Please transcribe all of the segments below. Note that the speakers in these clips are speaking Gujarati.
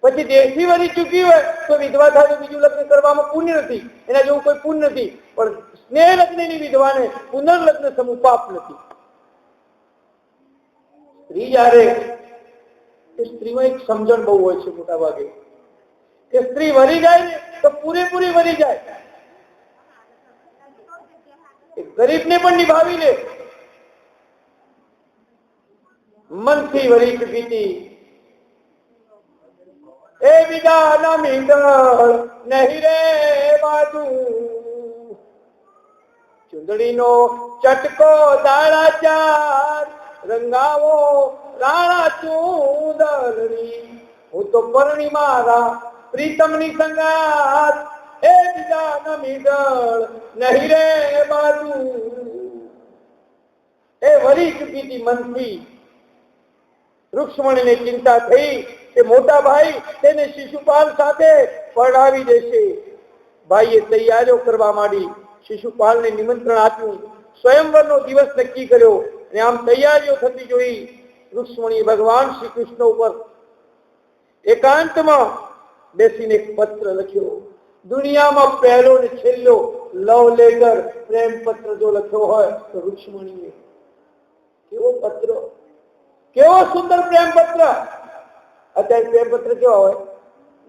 પછી દેશી વરી ચૂકી હોય તો વિધવા થાય તો બીજું લગ્ન કરવામાં પુણ્ય નથી, એના જેવું કોઈ પુણ્ય નથી. પણ સ્નેહ લગ્નની વિધવાને પુનર્લગ્ન સમૂહ પાપ નથી. સ્ત્રી જયારે સ્ત્રીમાં એક સમજણ બહુ હોય છે મોટા ભાગે કે સ્ત્રી વરી જાય ને તો પૂરેપૂરી વરી જાય, ગરીબને પણ નિભાવી લે. મનથી વરી ચૂકી હતી એ બીજા ના મીંડળ નહીં રે બાજુ, ચુંદડીનો ચટકો દાડા ચાર રંગાવો રાણા ચૂંદડી, હું તો પરણી મારા પ્રીતમની સંગાત એ બીજા ના મીંડળ નહીં રે બાજુ. એ વરી ચૂકી હતી મનથી. રૂક્ષ્મણીને ચિંતા થઈ કે મોટા ભાઈ તેને શિશુપાલ સાથે પરણાવી દેશે. ભાઈએ તૈયારીઓ કરવા માંડી. શિશુપાલને નિમંત્રણ આપ્યું, સ્વયંવરનો દિવસ નક્કી કર્યો અને આમ તૈયારીઓ થતી જોઈ રૂક્ષ્મણીએ ભગવાન શ્રી કૃષ્ણ ઉપર એકાંતમાં બેસીને એક પત્ર લખ્યો. દુનિયામાં પહેલો ને છેલ્લો લવ લેટર પ્રેમ પત્ર જો લખ્યો હોય તો રૂક્ષ્મણીએ. કેવો પત્ર, કેવો સુંદર પ્રેમ પત્ર. અત્યારે પ્રેમ પત્ર કેવો હોય,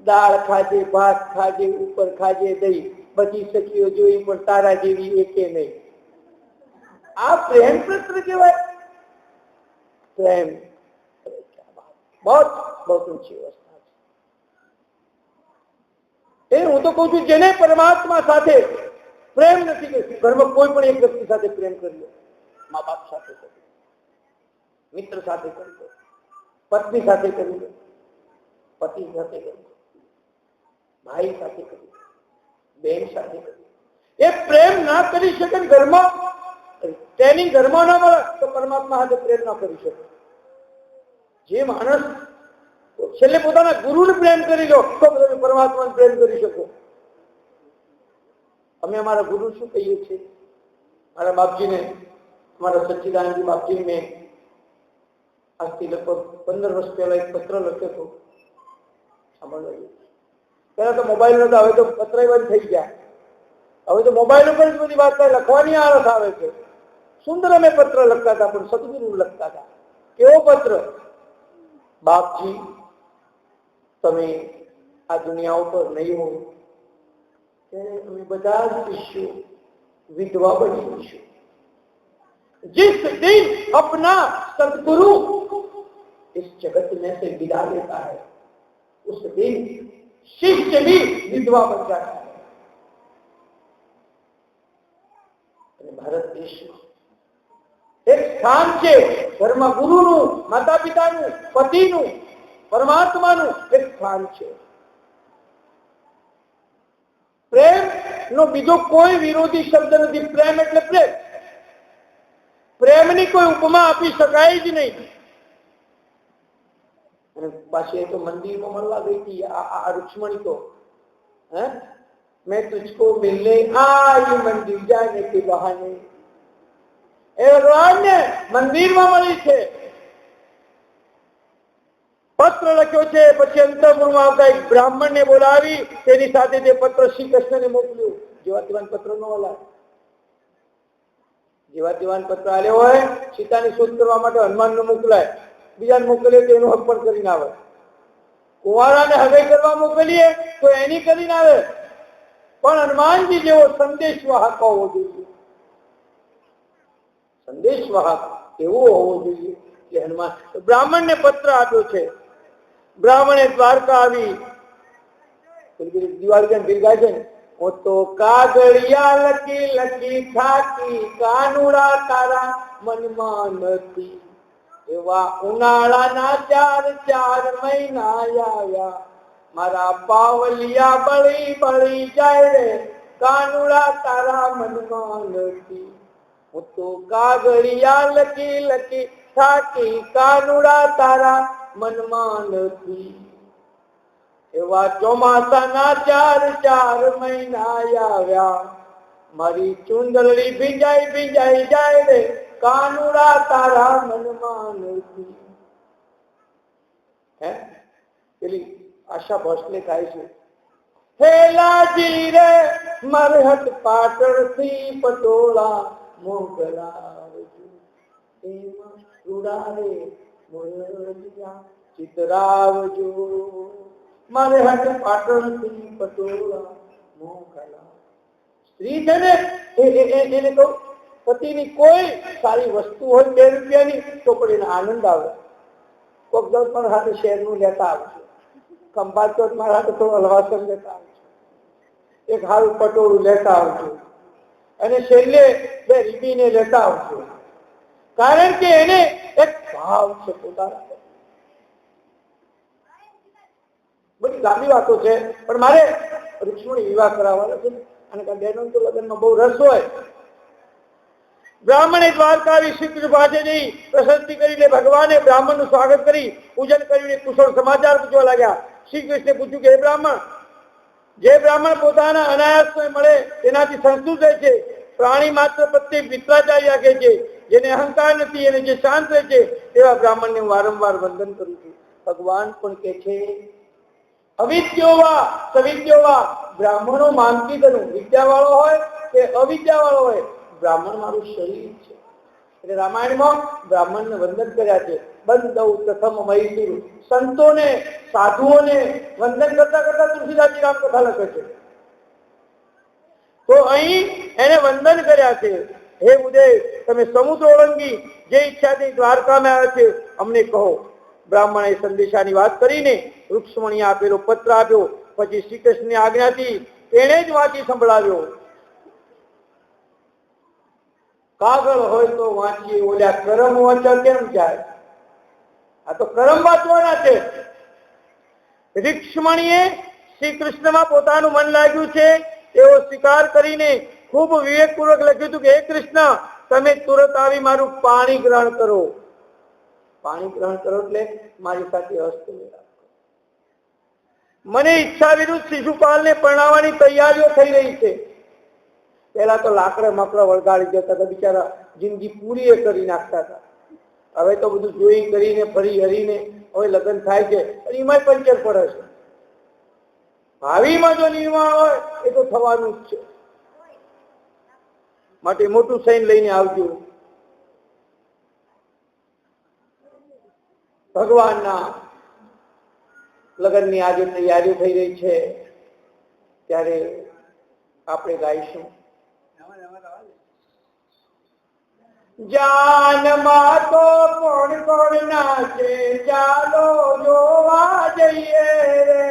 દાળ ખાજે ભાત ખાજે ઉપર ખાજે દહીં, બધી સખીઓ જોઈ પણ તારા જેવી એકે નહીં. આ પ્રેમ પત્ર કહેવાય? પ્રેમ બહુ બહુ ઊંચી અવસ્થા છે. હું તો કઉ છું જેને પરમાત્મા સાથે પ્રેમ નથી કર્યું, ઘરમાં કોઈ પણ એક વ્યક્તિ સાથે પ્રેમ કરી લો, મા બાપ સાથે કરી લો, મિત્ર સાથે કરી લો, પત્ની સાથે કરી લો, પતિ સાથે કરી લો, ભાઈ સાથે કરી લો, બેન સાથે કરી લો. એ પ્રેમ ના કરી શકે ઘરમાં, તેની ઘરમાં ના મળે તો પરમાત્મા સાથે પ્રેમ ના કરી શકે. જે માણસ છેલ્લે પોતાના ગુરુને પ્રેમ કરી લો તો તમે પરમાત્માને પ્રેમ કરી શકો. અમે અમારા ગુરુ શું કહીએ છીએ? મારા બાપજીને, અમારા સચ્ચિદાનંદજી બાપજીને મેં આજથી લગભગ 15 વર્ષ પહેલા એક પત્ર લખ્યો હતો. પહેલા તો મોબાઈલ નતો, હવે તો પત્ર બંધ થઈ ગયા. હવે તો મોબાઈલ ઉપર જ બધી વાત થાય, લખવાની આળસ આવે છે. સુંદર અમે પત્ર લખતા હતા, પણ સદગુરુ લખતા હતા. કેવો પત્ર? બાપજી, તમે આ દુનિયા ઉપર નહીં હો ત્યારે અમે બધા જ શિષ્યો વિધવા બની જઈશું. जिस दिन अपना सदगुरु इस जगत में से विदा लेता है उस दिन शिष्य भी विधवा बन जाता है. ભારત દેશમાં એક સ્થાન છે ઘરમાં ગુરુનું, માતા પિતાનું, પતિનું, પરમાત્માનું એક સ્થાન છે. પ્રેમ નો બીજો કોઈ વિરોધી શબ્દ નથી. પ્રેમ એટલે પ્રેમ. પ્રેમની કોઈ ઉપમા આપી શકાય જ નહીં. અને પાછી તો મંદિરમાં મળવા ગઈ હતી આ રૂક્ષ્મણી તો, मैं तुझको मिलने आई मंदिर जाने के बहाने. એ ભગવાન ને મંદિરમાં મળી છે, પત્ર લખ્યો છે. પછી અંતઃપુરમાં આવતા એક બ્રાહ્મણને બોલાવી તેની સાથે તે પત્ર શ્રી કૃષ્ણને મોકલ્યું. જેવા તેવાન પત્ર નો હલાય. જેવા તેવાન પત્ર આલ્યો હોય, સીતાની શોધ કરવા માટે હનુમાનને મોકલાય, બીજાને મોકલે તો એનું હક પણ કરીને આવે. કુંવારાને હગાઈ કરવા મોકલીએ તો એની કરીને આવે. પણ હનુમાનજી જેવો સંદેશવાહક હોવો જોઈએ. સંદેશવાહક એવો હોવો જોઈએ કે હનુમાન. બ્રાહ્મણને પત્ર આપ્યો છે. બ્રાહ્મણે દ્વારકા આવી દિવાળી દીર્ઘા છે ને, ઓ તો કાગળિયા લખી લખી થાકી, કાનુડા તારા મનમાં નથી. એવા ઉનાળાના 4 મહિના આવ્યા, મારા પાવલિયા બળી બળી જાય રે, કાનુડા તારા મનમાં નથી. હું તો કાગળિયા લખી લખી થાકી, કાનુડા તારા મનમાં નથી. એવા ચોમાસાના 4 મહિના આવ્યા, મારી ચુંદડી ભીંજાઈ ભીંજાઈ જાય રે, કાનુડા તારા મનમાં નથી. પેલી આશા ભોસલે ગાય છે, હેલાજી રે મરહટ પાટણથી પટોળા મોગલાવજો, એમાં રૂડારે મોરલિયા ચિતરાવજો, મરહટ પાટણથી પટોળા મોગલા. સ્ત્રી છે ને એને કહું, પતિની કોઈ સારી વસ્તુ હોય 2 રૂપિયાની તો પણ એને આનંદ આવે. કોક દોડ પણ હાથે શેરનું લેતા આવજો, ખંભાત ચોટ મારા હાથે થોડો હલવાસન લેતા આવજો, એક હારું પટોળું લેતા આવજો, અને છેલ્લે 2 રીબીને લેતા આવજો. કારણ કે એને એક ભાવ છે પોતાના. બધી લાંબી વાતો છે, પણ મારે રૂક્ષ્મણી વિવાહ કરાવવાનો છે, અને બહેનો તો લગ્નમાં બહુ રસ હોય. બ્રાહ્મણે દ્વારકાવી શ્રી કૃષ્ણ પાસે જઈ પ્રશસ્તિ કરીને ભગવાને બ્રાહ્મણનું સ્વાગત કરી પૂજન કરીને કુશળ સમાચાર પૂછવા લાગ્યા. શ્રી કૃષ્ણે પૂછ્યું કે હે બ્રાહ્મણ, જે બ્રાહ્મણ પોતાના અનાયાસ મળે તેનાથી સંતુષ્ટ રહે છે, પ્રાણી માત્ર પ્રત્યે મિત્રાચાર્ય રાખે છે, જેને અહંકાર નથી અને જે શાંત રહે છે, તેવા બ્રાહ્મણને હું વારંવાર વંદન કરું છું. ભગવાન પણ કહે છે, અવિદ્યોવા સવિદ્યોવા, બ્રાહ્મણો માનતી બનું, વિદ્યાવાળો હોય કે અવિદ્યાવાળો હોય, બ્રાહ્મણ મારું શરીર છે. એટલે રામાયણમાં બ્રાહ્મણને વંદન કર્યા છે. બંદૌ પ્રથમ મૈસુર, સંતોને સાધુઓને વંદન કરતા કરતા તુલસીદાસજી રામકથા લખે છે. તો અહીં એને વંદન કર્યા છે. હે ઉદય, તમે સમુદ્ર ઓળંગી જે ઈચ્છાથી દ્વારકામાં આવ્યા છે, અમને કહો. બ્રાહ્મણે સંદેશાની વાત કરીને રૂક્ષ્મણીએ આપેલો પત્ર આપ્યો. પછી શ્રી કૃષ્ણની આજ્ઞાથી તેણે જ વાંચી સંભળાવ્યો. કાગળ હોય તો વાંચીએ, ઓલ્યા કરમ વાંચા કેમ જાય? આ તો કરમ વાંચવાના છે. રૂક્ષ્મણીએ શ્રી કૃષ્ણમાં પોતાનું મન લાગ્યું છે એવો સ્વીકાર કરીને ખૂબ વિવેકપૂર્વક લખ્યું હતું કે હે કૃષ્ણ, તમે તુરત આવી મારું પાણી ગ્રહણ કરો. પાણી ગ્રહણ કરો એટલે મારી સાથે હસ્ત મિલાપ કરો. મને ઈચ્છા વિરુદ્ધ શિશુપાલને પરણાવવાની તૈયારીઓ થઈ રહી છે. પેલા તો લાકડે મકડે વળગાડી દેતા હતા, બિચારા જિંદગી પૂરી કરી નાખતા હતા. હવે તો બધું જોઈ કરીને ફરી હરીને હવે લગ્ન થાય છે, અને એમાં પંચર પડે છે. ભાવિમાં જો નિર્માણ હોય એ તો થવાનું જ છે. માટે મોટું સૈન લઈને આવજો. ભગવાનના લગ્નની આજે તૈયારીઓ થઈ રહી છે, ત્યારે આપણે ગાઈશું, જાનમાં તો કોણ કોણ નાચે, ચાલો જોવા જઈએ રે.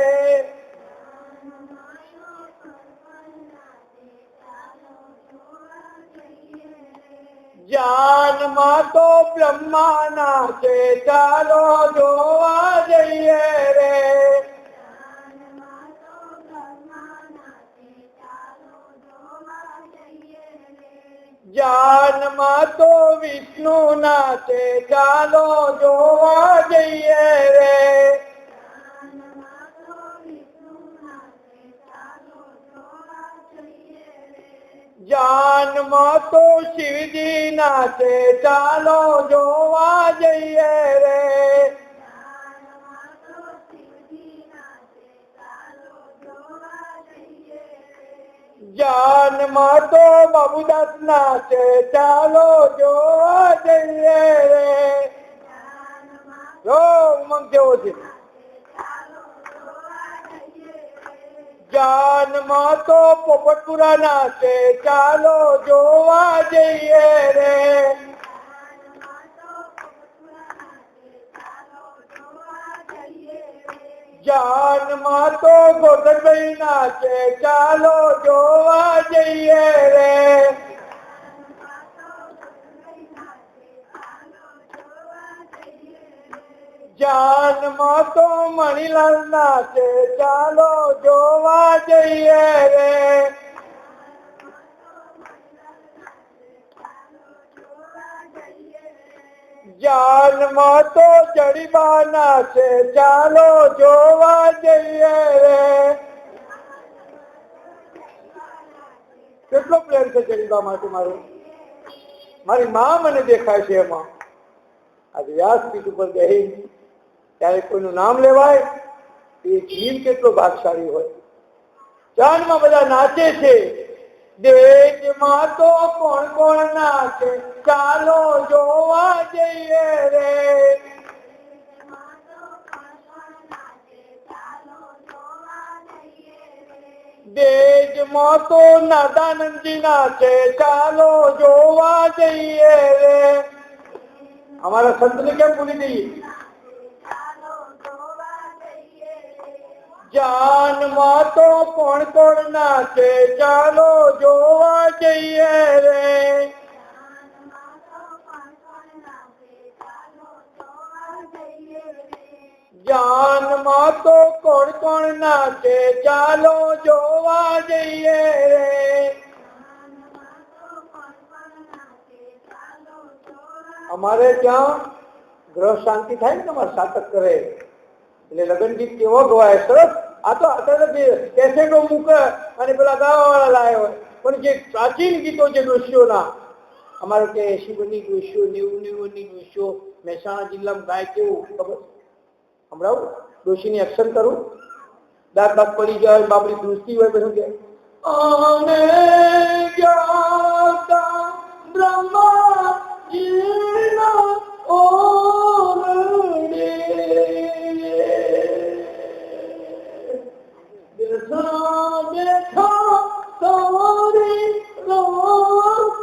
જાનમાં તો બ્રહ્મા નાચે, ચાલો જોવા જઈએ રે. જાનમાં તો વિષ્ણુ નાચે, ચાલો જોવા જઈએ રે. જાનમાં તો શિવજી નાચે, ચાલો જોવા જઈએ રે. જાનમાં તો બાબુદાસ નાચે, ચાલો જોવા જઈએ રે. જો ઉમંગ કેવો છે. જાનમાં તો પોપટપુરા નાચે, ચાલો જોવા જઈએ રે. જાનમાં તો ગોગનભાઈ નાચે, ચાલો જોવા જઈએ રે. જાનમાં તો મણીલાલ નાચે, ચાલો જોવા જઈએ રે. જાનમાં તો જડીબા નાચે, ચાલો જોવા જઈએ રે. કેટલો પ્રેમ છે જડીબા માટે મારો. મારી માં મને દેખાય છે એમાં. આજે વ્યાસપીઠ ઉપર બેહી ત્યારે કોઈનું નામ લેવાય એ જીવ કેટલો ભાગશાળી હોય. ચાંદમાં બધા નાચે છે, દેશમાં તો કોણ કોણ નાચે, ચાલો જોવા જઈએ રે. દેશમાં તો નાદાનંદજી નાચે, ચાલો જોવા જઈએ રે. અમારા સંતને કેમ ભૂલી ગઈ? જાનમાં તો કોણ કોણ નાચે, ચાલો જોવા જઈએ રે. જાનમાં તો કોણ કોણ નાચે, ચાલો જોવા જઈએ રે. અમારે ત્યાં ગ્રહ શાંતિ થાય ને, તમારે સાતક કરે એટલે લગ્ન ગીત કેવો ગવાય, સરસ. આ તો અત્યારે કેસેટો મૂકે અને પેલા ગાવા વાળા લાવે હોય, પણ જે પ્રાચીન ગીતો છે ડોશીઓના, અમારે ત્યાં 80 ની ડોશીઓ, 90 ની ડોશીઓ મહેસાણા જિલ્લામાં ગાય, કેવું ખબર? હમણાં ડોશીની એક્શન કરું, દાંત દાંત પડી જાય, બાપડી દૃષ્ટિ હોય, બધું કે આને જ્ઞાતા બ્રહ્માજીના ઓરડે બેઠા બેઠા તારી રાત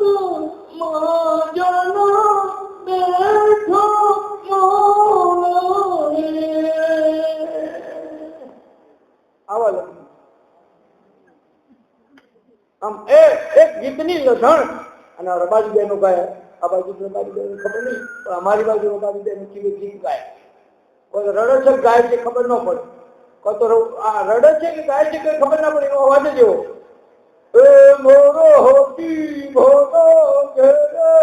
માજના બેઠો આવા લગ્ન. આમ એક ગીતની લઢણ અને રબાજી બહેનો ગાય. આ બાજુ રબાજી બહેનો ખબર નહીં, પણ અમારી બાજુ રબાજી બહેનો કેવી ગીત ગાય. કોઈ રડે છે ગાય છે ખબર ન પડે, કોઈ તો આ રડે છે કે ગાય છે કઈ ખબર ના પડે, એનો અવાજ જ એવો. એ મોરો હોતી ભોગો ઘરે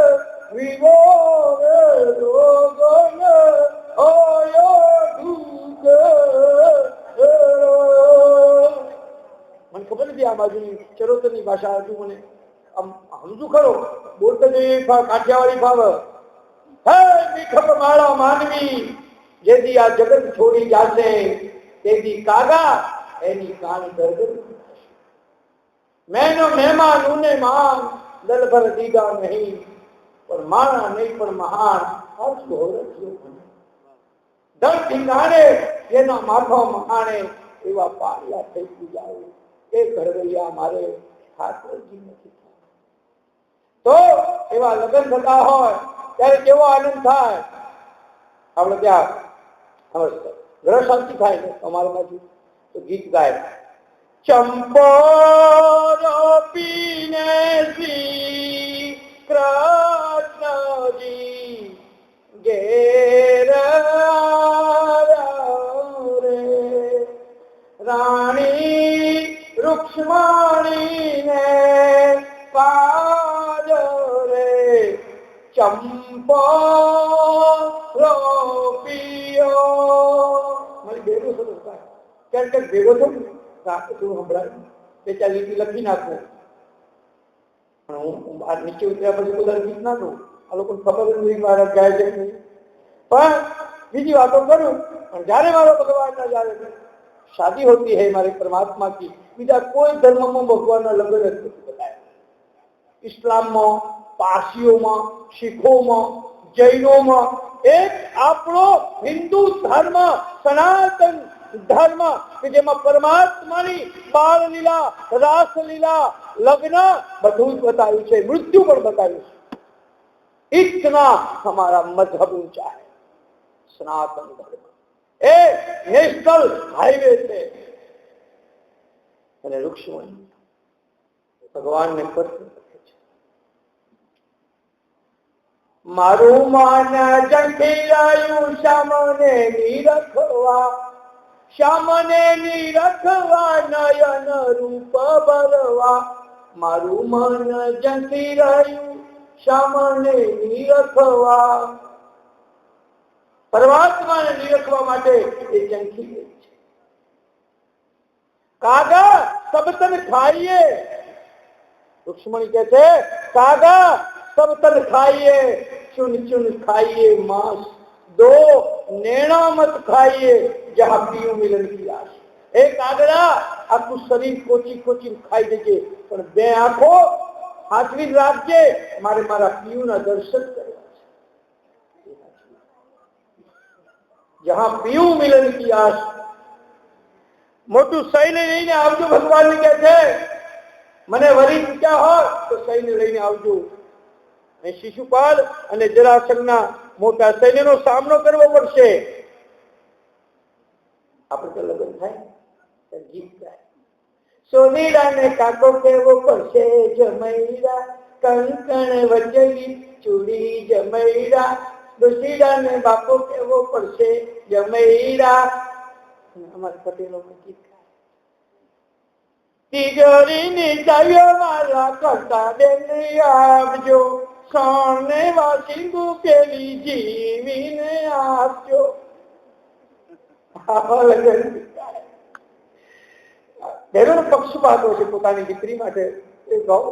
વિવો રે રોગન ઓયો દુકે. મને ખબર નથી આ બાજુની ચરોતરની ભાષા હજુ મને આમ સમજુ ખરો, બોલતો જઈએ કાઠિયાવાડી ભાવ. હે મીઠપ માળા માનવી, જેથી આ જગત છોડી જાશે, તેથી કાગા એની કાન ગરગર. મેનો મહેમાન ઉને માન, દલભર દીગા નહીં, પણ માણા નહીં પણ મહાન અર્થ હોરસ્યો. દર ઠીકાણે એના માથો મહાણે, એવા પાડલા થઈ જાય એ ઘરવૈયા મારે ઠાકોરજી નથી. તો એવા લગ્ન થતા હોય ત્યારે કેવો આનંદ થાય. આપણે ત્યાં ગ્રહ શાંતિ થાય ને અમારા બાજુ તો ગીત ગાય. ચંપો પીને શ્રી કૃષ્ણજી ઘેર રે, રાણી રૂક્ષ્મણીને પાજો રે. ચંપો પીયો મારી ભેગો થતો ક્યાંક ક્યાંક ભેગો થયો થોડું સંભળાય બે ચાર લીટી લખી નાખું, પણ હું આ નીચે ઉતર્યા પછી બધા ગીત નાખું. આ લોકોને ખબર નથી મારા ગાય છે નહીં, પણ બીજી વાતો કરું. પણ જયારે મારો ભગવાનના જયારે શાદી હોતી है મારે પરમાત્મા की, બીજા કોઈ ધર્મમાં ભગવાનના લગ્ન જ નથી બતાવ્યા. ઇસ્લામમાં, પારસીઓમાં, શીખોમાં, જૈનોમાં, એક આપણો હિન્દુ ધર્મ સનાતન ધર્મ કે જેમાં પરમાત્માની બાળ લીલા, રાસ લીલા, લગ્ન બધું જ બતાવ્યું છે, મૃત્યુ પણ બતાવ્યું છે. इतना हमारा मजहब ऊंचा है सनातन धर्म. ए नेशनल हाईवे से અને રૂક્ષ્મણી ભગવાનને પત્ર લખે છે. મારું માન જંખીરાયું શ્યામને નિરખવા, શ્યામને નિરખવા નયન રૂપ ભરવા. મારું મન જંખીરાયું શ્યામને નિરખવા, પરમાત્માને નિરખવા માટે એ ઝંખી ગઈ છે. કાગા સબ તન ખાઈએ, રૂક્ષ્મણી કહે છે કાગા સબ તન ખાઈએ, ચુન ચુન ખાઈએ માંસ, દો नैना मत खाइए जहां पियूं मिलन की आश। एक आगरा આખું શરીર કોચી કોચી ખાઈ દેજે, પણ બે આંખો હાથવી રાખજે, મારે મારા પિયુના દર્શન કરવા છે। જહાં પિયું મિલન કી આશ। મોટું સૈન્ય લઈને આવજો, ભગવાન કહે છે મને વરી પૂછ્યા હોય તો સૈન્ય લઈને આવજો। શિશુપાલ અને જરાસંઘના મોટા સૈન્યનો સામનો કરવો પડશે। આપણે તો લગ્ન થાય ગીત ગાય, સોનીડા ને કાકો કેવો પડશે જમૈડા, કંકણ વજવી ચૂડી જમૈડા, દુસીડા ને બાપો કેવો પડશે જમૈડા। અમારા પટેલો ગીત ગાય, તિજોરી ની ચાવીઓ મારા કરતા બેન આપજો, સોને વાસિંદુ પેલી જીવીને આપજો। બહેનો પક્ષપાતો છે પોતાની દીકરી માટે।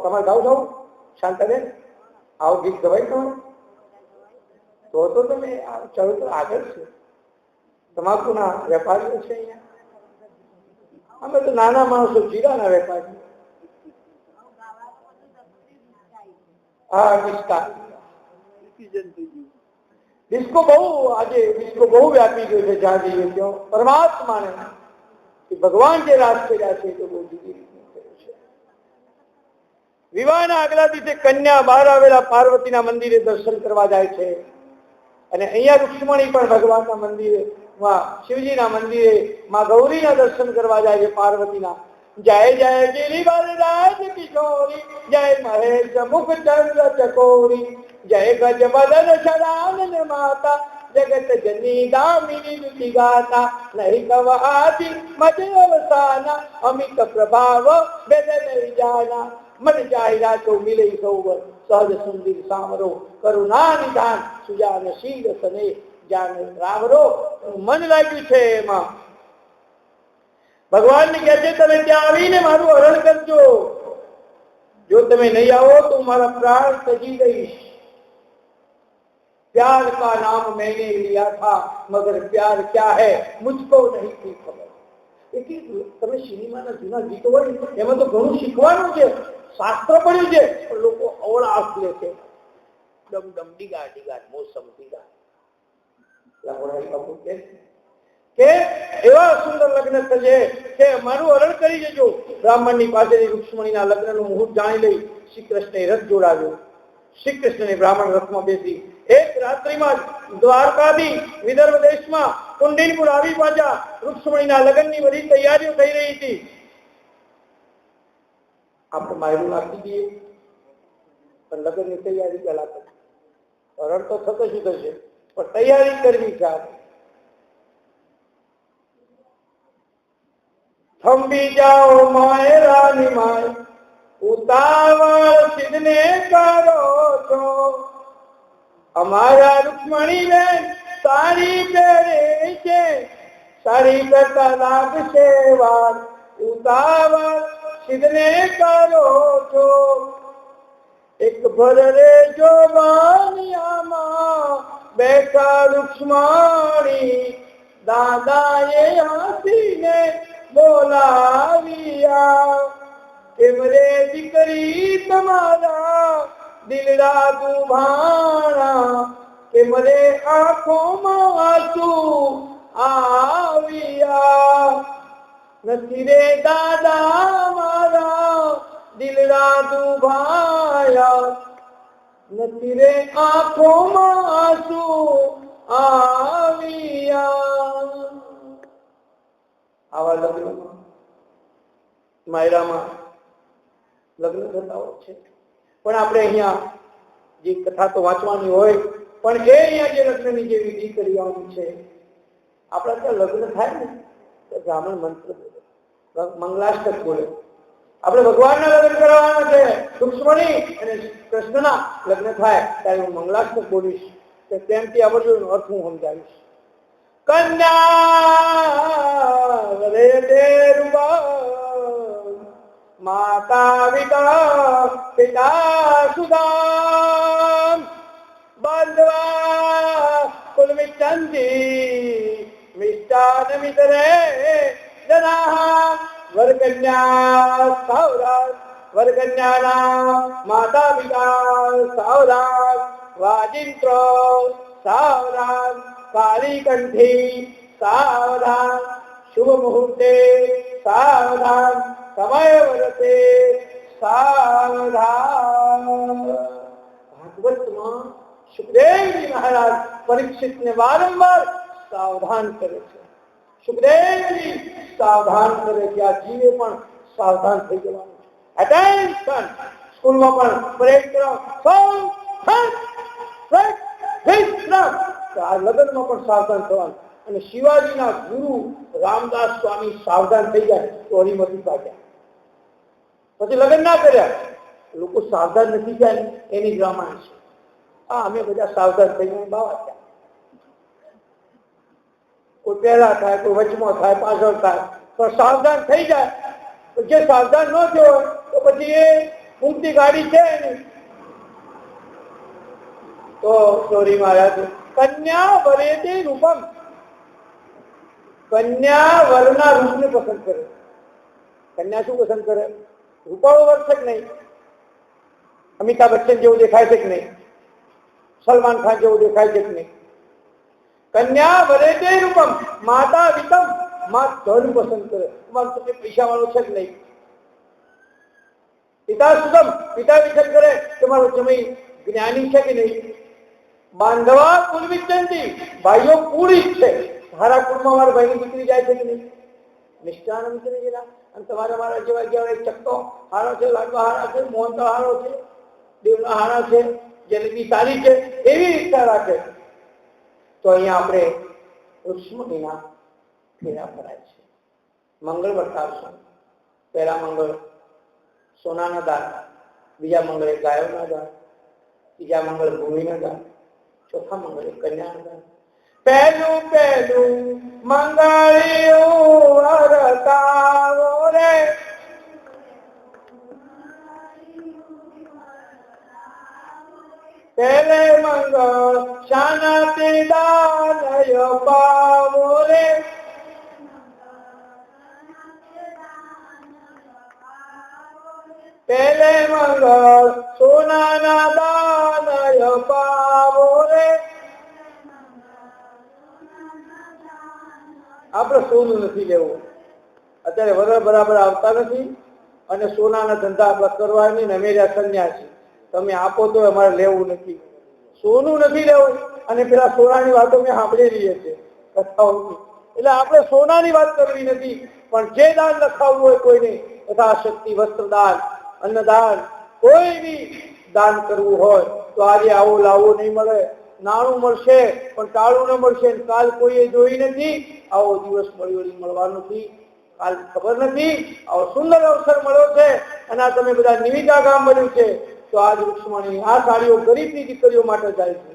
તમારે ગાવ જાવ શાંતાબેન, આવો ગીત ગવાય તમારે તો તમે ચરિત્ર આગળ છે। તમાકુના વેપારીઓ છે અહીંયા, અમે તો નાના માણસો જીરાના વેપારી। હા ડિસ્કો બહુ આજે ડિસ્કો બહુ વ્યાપી ગયો છે, જ્યાં જઈએ ત્યાં પરમાત્માને ભગવાન જે રાજ કર્યા છે તો બહુ જુદી રીતનું થયું છે। વિવાહના આગલા દિવસે કન્યા બહાર આવેલા પાર્વતીના મંદિરે દર્શન કરવા જાય છે, અને અહીંયા રૂક્ષ્મણી પણ ભગવાનના મંદિરે શિવજીના મંદિરે માં ગૌરીના દર્શન કરવા જાય છે પાર્વતીના। જય જય ગિરિવર રાજ કિશોરી, જય મહેશ મુખ ચંદ્ર ચકોરી, જય ગજ બદન શરાનન માતા, जगत जनी दामिनी दुति गाता, नहीं कव आदि मज अवसाना, अमित प्रभाव वेद नहीं जाना, मन चाहिए तो मिले सौवर, सहज सुंदर सामरो, करुणा निधान सुजान शील सने जान रावरो। मन लाग्યું છે એમાં ભગવાન ને કહે છે તમે ત્યાં આવીને મારું હરણ કરજો, જો તમે નહીં આવો તો મારા પ્રાણ ત્યજી દઈશ। प्यार का नाम मैंने लिया था मगर प्यार क्या है मुझको नहीं थी खबर। એટલે તમે સિનેમાના જૂના ગીતો હોય એમાં તો ઘણું શીખવાનું છે, શાસ્ત્ર પડ્યું છે, પણ લોકો અવળાશ લે છે, ડમ ડમ ડીગા ડીગા મોસમ ડીગા। કે એવા સુંદર લગ્ન થશે કે મારું હરણ કરી જજો। બ્રાહ્મણની પાસેથી રૂક્ષ્મણીના લગ્નનું મુહૂર્ત જાણી લઈ શ્રી કૃષ્ણએ રથ જોડાવ્યો। શ્રી કૃષ્ણને બ્રાહ્મણ રથમાં બેસી એક રાત્રિમાં દ્વારકાથી વિદર્ભ દેશમાં કુંડિનપુર આવી પહોંચ્યા। રૂક્ષ્મણીના લગ્નની બધી તૈયારીઓ થઈ રહી હતી। આપણે માયરું નાખી દઈએ પણ લગ્નની તૈયારી પહેલા કરી, હરણ તો થતો શું થશે પણ તૈયારી કરવી છે। થંભી જાઓ માયરાની માય, ઉતાવળ સિદ્ધને કરો છો, અમારા રૂક્ષ્મણી બેન સાડી પહેરે છે, સાડી કરતા લાગશે વાર, ઉતાવળ સિદ્ધને કરો છો। એક ભર રે જો બાનિયામાં બેઠા રૂક્ષ્મણી, દાદાએ હસીને બોલાવ્યા, કેમ રે દીકરી તમારા દિલડા દુભાણા, કેમ રે આંખોમાં આંસુ આવ્યા, નથી રે દાદા મારા દિલડા દુભાયા, નથી રે આંખોમાં આંસુ આવ્યા। આવા લગ્નમાં માયરામાં લગ્ન થતા હોય છે, પણ આપણે અહીંયા જે કથા તો વાંચવાની હોય પણ એ અહીંયા જે લગ્નની જે વિધિ કરવાની છે, આપણા ત્યાં લગ્ન થાય ને તો બ્રાહ્મણ મંત્ર બોલે, મંગલાષ્ટક બોલે। આપણે ભગવાનના લગ્ન કરાવવાના છે, રૂક્ષ્મણી અને કૃષ્ણના લગ્ન થાય ત્યારે હું મંગલાષ્ટક બોલીશ, તે પ્રેમથી આવડજો અર્થ હું સમજાવીશ। કન્યા રે દેરુબા, માતા પિતા પિતા સુદામ, બાંધવા કુલ મિત્ર गच्छन्ति मिष्टान्नमितरे जनाः वरकन्या सावधान वरकन्यानां माता पिता सावधान वाजिन्त्रो सावधान कालीकंठी सावधान शुभ मुहूर्ते सावधान समय वर्ते सावधान। भागवतમાં સુખદેવજી મહારાજ પરીક્ષિતને વારંવાર સાવધાન કરે છે. સુખદેવજી સાવધાન કરે છે. આ જીવે પણ સાવધાન થઈ જવાનું છે. અટેન્શન. સ્કૂલમાં પણ પરેડ કરો આ લગ્નમાં પણ સાવધાન થવાનું. અને શિવાજીના ગુરુ રામદાસ સ્વામી સાવધાન થઈ જાય તો હરિમતી પાક્યા. પછી લગ્ન ના કર્યા. લોકો સાવધાન નથી જાય એની રામાયણ છે. અમે બધા સાવધાન થઈને બાવા થયા. કોઈ પહેલા થાય, કોઈ વચમાં થાય, પાછળ થાય, પણ સાવધાન થઈ જાય. જે સાવધાન ન થયો તો પછી એ ઊંઘતી ગાડી છે એની. તો સોરી મહારાજ કન્યા વરેતે રૂપમ. કન્યા વરના રૂપને પસંદ કરે. કન્યા શું પસંદ કરે? રૂપાળો વર છે કે નહીં? અમિતાભ બચ્ચન જેવું દેખાય છે કે નહીં? સલમાન ખાન જેવું દેખાય છે કે નહીં? કન્યા વરેતે રૂપમ માતા વિતમ. માં ધન પસંદ કરે. તમે પૈસા વાળો છે કે નહીં? પિતા સુતમ. પિતા વિચાર કરે તમારો જમાઈ જ્ઞાની છે કે નહીં? બાંધવા કુલ વિચંતી. ભાઈઓ કુળી છે. સારા કુળમાં મારા ભાઈની દીકરી જાય છે કે નહીં? નિષ્ઠાન વિચરી ગયેલા. અને તમારા મારા જેવા ગયા એક ચક્કો હારો છે, લાડવા હારા છે, મોહન હારો છે, દેવના હારા છે, જલેબી સારી છે, એવી ઈચ્છા રાખે. તો અહીંયા આપણે રુક્ષ્મણીના ફેરા ફરાય છે. મંગળ બતાવશો. પહેલા મંગળ સોનાના દાન, બીજા મંગળે ગાયોના દાન, ત્રીજા મંગળ ભૂમિના દાન, ચોથા મંગળે કન્યાના દાન. પહેલું પહેલું મંગળિયું વરતાવો રે. પહેલે મંગળ શાનાતિ દાનય પાવો રે. પહેલે મંગળ સોનાના દાનય પાવો રે. આપણે સોનું નથી લેવું. અત્યારે વરસ બરાબર આવતા નથી અને સોનાના ધંધા આપણે કરવા નહીં ને અમે સંન્યાસી. તમે આપો તો અમારે લેવું નથી. સોનું નથી લેવું. અને પેલા સોનાની વાતો મેં સાંભળેલી છે કથાઓની. એટલે આપણે સોનાની વાત કરવી નથી, પણ જે દાન લખાવવું હોય કોઈને યથાશક્તિ વસ્ત્રદાન, અન્નદાન, કોઈ બી દાન કરવું હોય તો આજે આવું લાવવું નહીં મળે. નાણું મળશે પણ ટાળું ન મળશે. કાલ કોઈએ જોઈ નથી. આવો દિવસ મળવાનો નથી. કાલ ખબર નથી. આવો સુંદર અવસર મળ્યો છે અને આ તમે બધા નિમિત્તા ગામ બન્યું છે. તો આજ રુક્ષ્મણી આ સાડીઓ ગરીબની દીકરીઓ માટે જાય છે.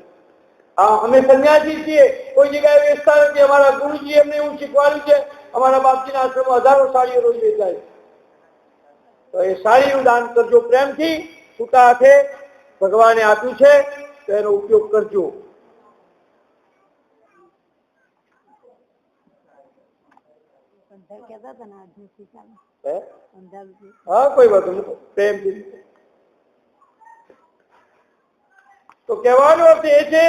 અમે સંન્યાસી છીએ, કોઈ જગ્યાએ વેચતા નથી. અમારા ગુરુજી એમને એવું શીખવાડ્યું છે. અમારા બાપજીના આશ્રમમાં હજારો સાડીઓ રોજ વેચાય. તો એ સાડીનું દાન કરજો પ્રેમથી, છૂટા હાથે. ભગવાને આપ્યું છે તો એનો ઉપયોગ કરજો. હા, કોઈ વાત નહીં, પ્રેમથી. તો કહેવાનો અર્થ એ છે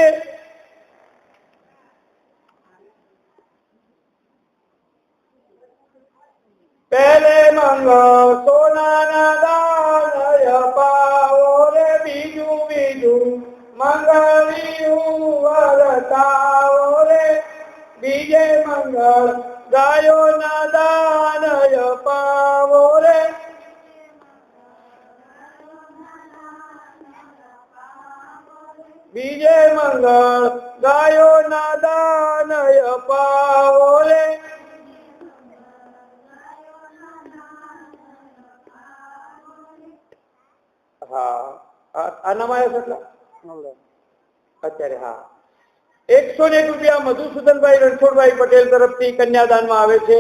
પહેલે મંગળ સોનાના દાનય પાવો રે. બીજું બીજું મંગળિયું વરતાવો રે. બીજે મંગળ ગાયોના દાનય પાવો રે. બીજે મંગળ ગાયોના દાનય પાવો રે. હા, આનામાં કેટલા અત્યારે? હા, 101 રૂપિયા મધુસૂદનભાઈ રણછોડભાઈ પટેલ તરફથી કન્યાદાનમાં આવે છે.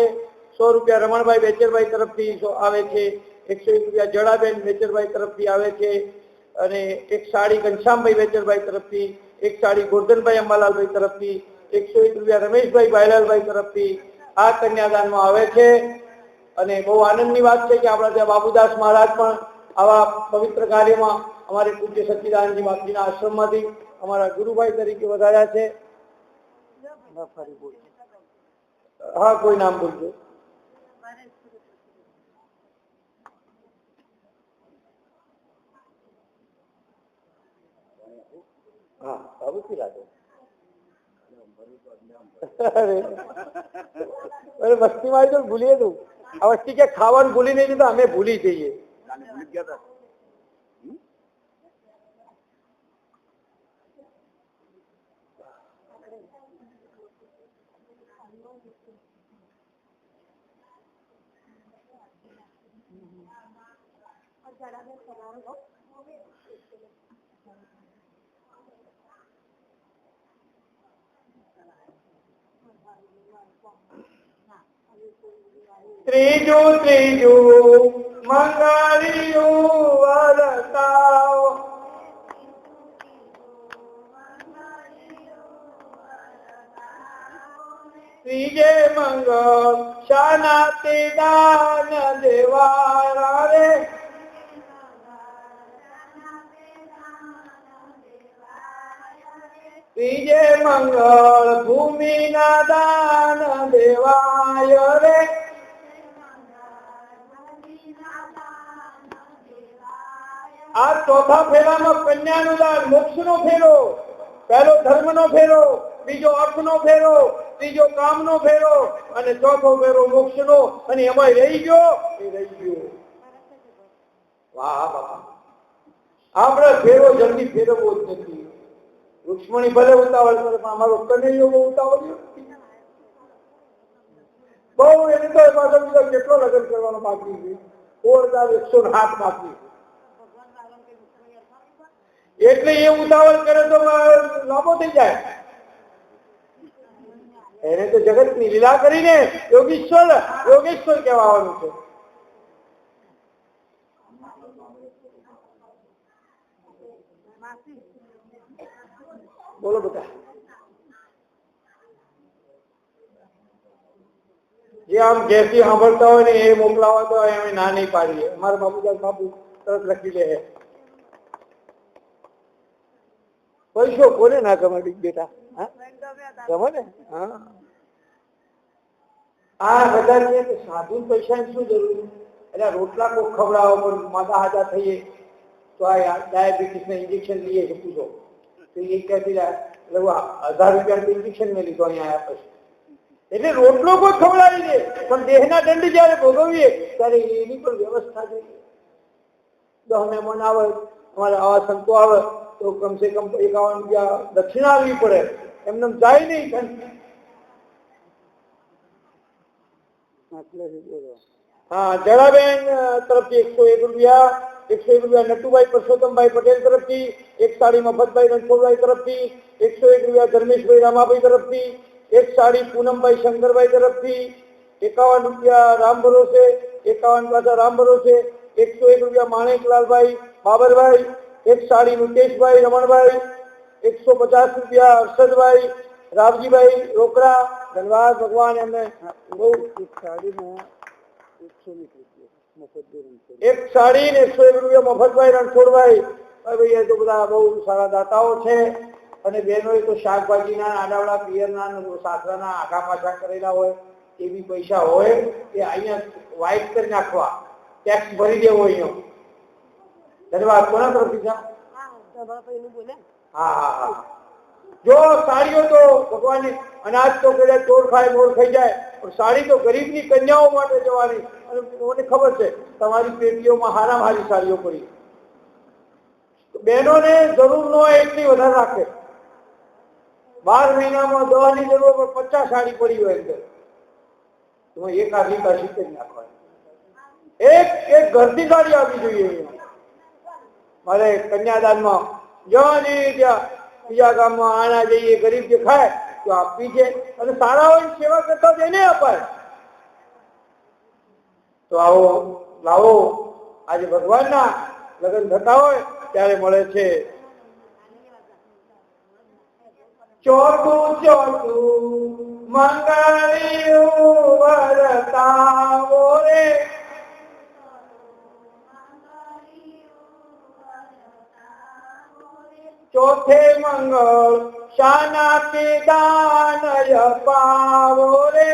100 રૂપિયા રમણભાઈ બેચરભાઈ તરફથી આવે છે. 101 રૂપિયા જડાબેન બેચરભાઈ તરફથી આવે છે. અને એક સાડી ઘનશ્યામભાઈ બેચરભાઈ તરફથી, એક સાડી ગોરધનભાઈ અંબાલાલભાઈ તરફથી, 101 રૂપિયા રમેશભાઈ ભાઈલાલભાઈ તરફથી આ કન્યાદાનમાં આવે છે અને બહુ આનંદની વાત છે કે આપણા ત્યાં બાબુદાસ મહારાજ પણ આવા પવિત્ર કાર્યમાં અમારે પૂજ્ય સચ્ચિદાનંદજી બાપજીના આશ્રમમાંથી અમારા ગુરુભાઈ તરીકે વધાર્યા છે. હા, કોઈ નામ બોલજો. હા, બાબુજી લાગે. અરે વસ્તીમાં આવી તો ભૂલીએ તું આ વસ્તી કે ખાવાનું ભૂલી નહીં તો અમે ભૂલી જઈએ. ત્રીજું મંગળિયું વરતાવ ત્રીજે મંગળ શાનાતિ દાન દેવારા રે ત્રીજે મંગળ ભૂમિના દાન દેવાય રે આ ચોથા ફેરામાં કન્યાનું દાન મોક્ષનો ફેરો, પહેલો ધર્મનો ફેરો, બીજો અર્થનો ફેરો, ત્રીજો કામનો ફેરો અને ચોથો ફેરો મોક્ષનો અને એમાં રહી ગયો. વાહ બાપા, આપણે ફેરો જલ્દી ફેરવવો જ નથી. રૂક્ષ્મણી ભલે ઉતાવળ કરે પણ અમારો કનૈયો બહુ ઉતાવળ બહુ. એને તો પાછળ બીજો કેટલો લગ્ન કરવાનો બાકી છે, 1,108 બાકી. એટલે એ ઉતાવળ કરે તો લાંબો થઈ જાય. એને તો જગત ની લીલા કરીને યોગેશ્વર કહેવાનું છે. બોલો બેટા. જે આમ ઘેરથી સાંભળતા હોય ને એ મોકલાવા તો અમે ના નહીં પાડીએ. અમારા બાબુદાસ બાપુ તરત લખી લે. પૈસો કોને ના ગમે બેટા? ગમે ને. હા, આ બધા કે સાધુ પૈસાની શું જરૂર? એટલે રોટલા કોઈ ખવડાવો પણ માતા હાજા થઈએ તો આ ડાયાબિટીસ ના ઇન્જેક્શન લઈએ છે પૂછો તો એ ક્યાંથી 1000 રૂપિયા ઇન્જેક્શન મેં લીધો અહીંયા આવ્યા પછી. એટલે રોટલો કોઈ ખવડાવી દે પણ દેહના દંડ જયારે ભોગવીએ ત્યારે એની પણ વ્યવસ્થા જોઈએ. 10 મહેમાન આવે, અમારે આવા સંતો આવે તો કમસે કમ 51 રૂપિયા દક્ષિણા આવવી પડે, એમને જાય નહીં. હા, જળાબેન તરફથી 101 રૂપિયા, 101 રૂપિયા નટુભાઈ પરસોત્તમભાઈ પટેલ તરફથી, એક સાડી મફતભાઈ રણછોડભાઈ તરફથી, 101 રૂપિયા ધર્મેશભાઈ રામાભાઈ તરફથી, એક સાડી પૂનમભાઈ શંકરભાઈ તરફથી, 51 રૂપિયા રામ ભરોસે, 51 પાછા રામ ભરોસે, 101 રૂપિયા માણેકલાલભાઈ બાબરભાઈ, એક સાડી મુકેશભાઈ રમણભાઈ, 150 રૂપિયા હર્ષદભાઈ રાવજીભાઈ રોકડા. ધન્યવાદ ભગવાન એમને બહુ. એક સાડી ને 101 રૂપિયા મફતભાઈ રણછોડભાઈ. ભાઈ એ તો બધા બહુ સારા દાતાઓ છે. અને બહેનોએ તો શાકભાજીના આડાવડા પિયરના સાસરાના આઘા પાછા કરેલા હોય એ બી પૈસા હોય એ અહીંયા વાઇટ કરી નાખવા, ટેક્સ ભરી દેવો અહીંયા. ધન્યવાદ. કોના તરફથી છે? હા હા હા. જો સાડીઓ તો ભગવાન અનાજ તો કદાચ ચોર ખાય મોર ખાઈ જાય પણ સાડી તો ગરીબની કન્યાઓ માટે જવાની. અને મને ખબર છે તમારી પેટીઓમાં હારામાં હારી સાડીઓ પડી. બહેનોને જરૂર ન હોય એટલી વધારે રાખે. 12 મહિનામાં દવાની જરૂર પણ 50 સાડી પડી હોય અંદર તો એક આખી કાશી કરી નાખવાની. એક ઘરથી સાડી આપવી જોઈએ. મારે કન્યાદાનમાં જવાની ત્યાં બીજા ગામમાં આના જઈએ ગરીબ જે ખાય તો આપવી છે અને સારા હોય સેવા કરતા તેને અપાય. તો આવો લાવો. આજે ભગવાનના લગ્ન થતા હોય ત્યારે મળે છે. ચોથું મંગળિયું વરતાવો રે. ચોથે મંગળ શાના કે દાનય પાવો રે.